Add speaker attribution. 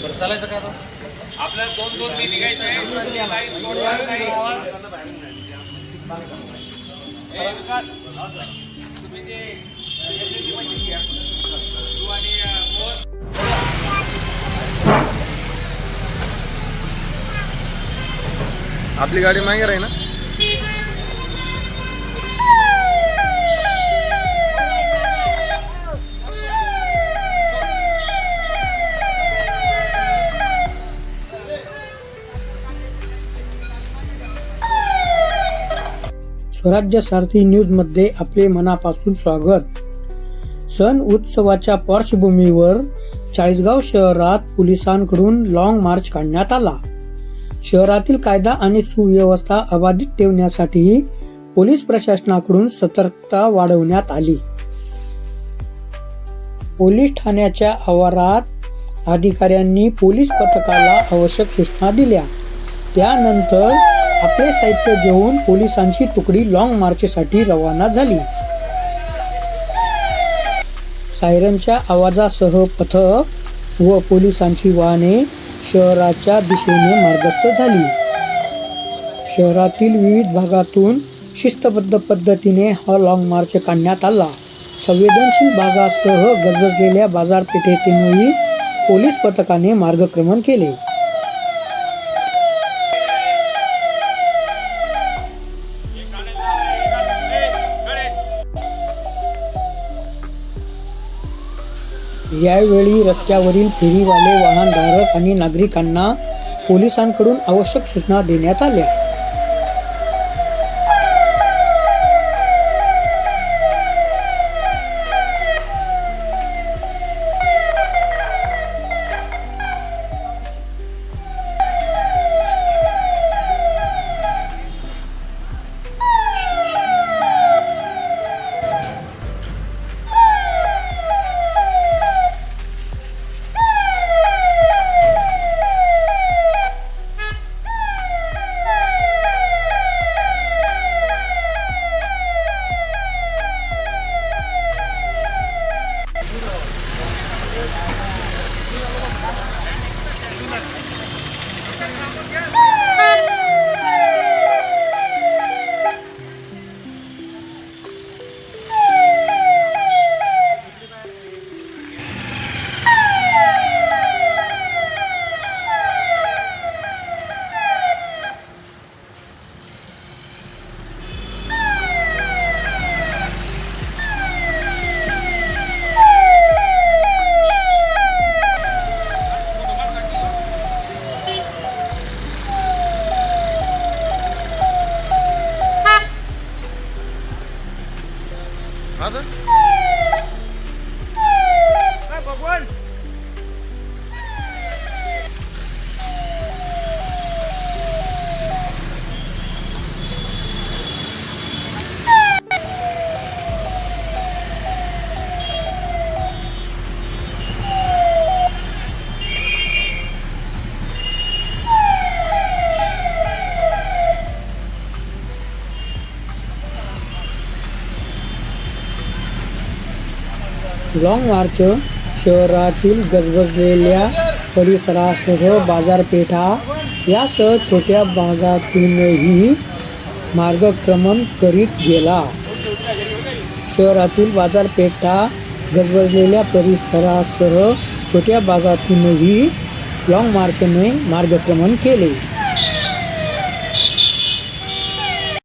Speaker 1: बरं चालायचं का आता?
Speaker 2: आपल्याला दोन दोन मी निघायचं आहे. लाईन जोडणार नाही. विकास तुम्ही ते याची माहिती घ्या. तू आणि मोहन.
Speaker 1: आपली गाडी मागे राही ना.
Speaker 3: स्वराज्य सारथी न्यूजमध्ये आपले मनापासून स्वागत. सण उत्सवाच्या पार्श्वभूमीवर चाळीसगाव शहरात पोलिसांकडून लॉंग मार्च काढण्यात आला. शहरातील कायदा आणि सुव्यवस्था अबाधित ठेवण्यासाठी पोलीस प्रशासनाकडून सतर्कता वाढवण्यात आली. पोलीस ठाण्याच्या आवारात अधिकाऱ्यांनी पोलीस पथकाला आवश्यक सूचना दिल्या. त्यानंतर आपले साहित्य घेऊन पोलिसांची तुकडी लॉंग मार्चसाठी रवाना झाली. सायरनच्या आवाजासह पथक व पोलिसांची वाहने शहराच्या दिशेने मार्गस्थ झाली. शहरातील विविध भागातून शिस्तबद्ध पद्धतीने हा लॉंग मार्च काढण्यात आला. संवेदनशील भागासह गजबजलेल्या बाजारपेठेतूनही पोलीस पथकाने मार्गक्रमण केले. यावेळी रस्त्यावरील फेरीवाले, वाहनधारक आणि नागरिकांना पोलिसांकडून आवश्यक सूचना देण्यात आल्या.
Speaker 2: भगवान
Speaker 3: लॉंग मार्च शहरातील गजबजलेल्या परिसरासह बाजारपेठा यासह छोट्या भागातूनही मार्गक्रमण करीत गेला. शहरातील बाजारपेठा गजबजलेल्या परिसरासह छोट्या भागातूनही लॉंग मार्चने मार्गक्रमण केले.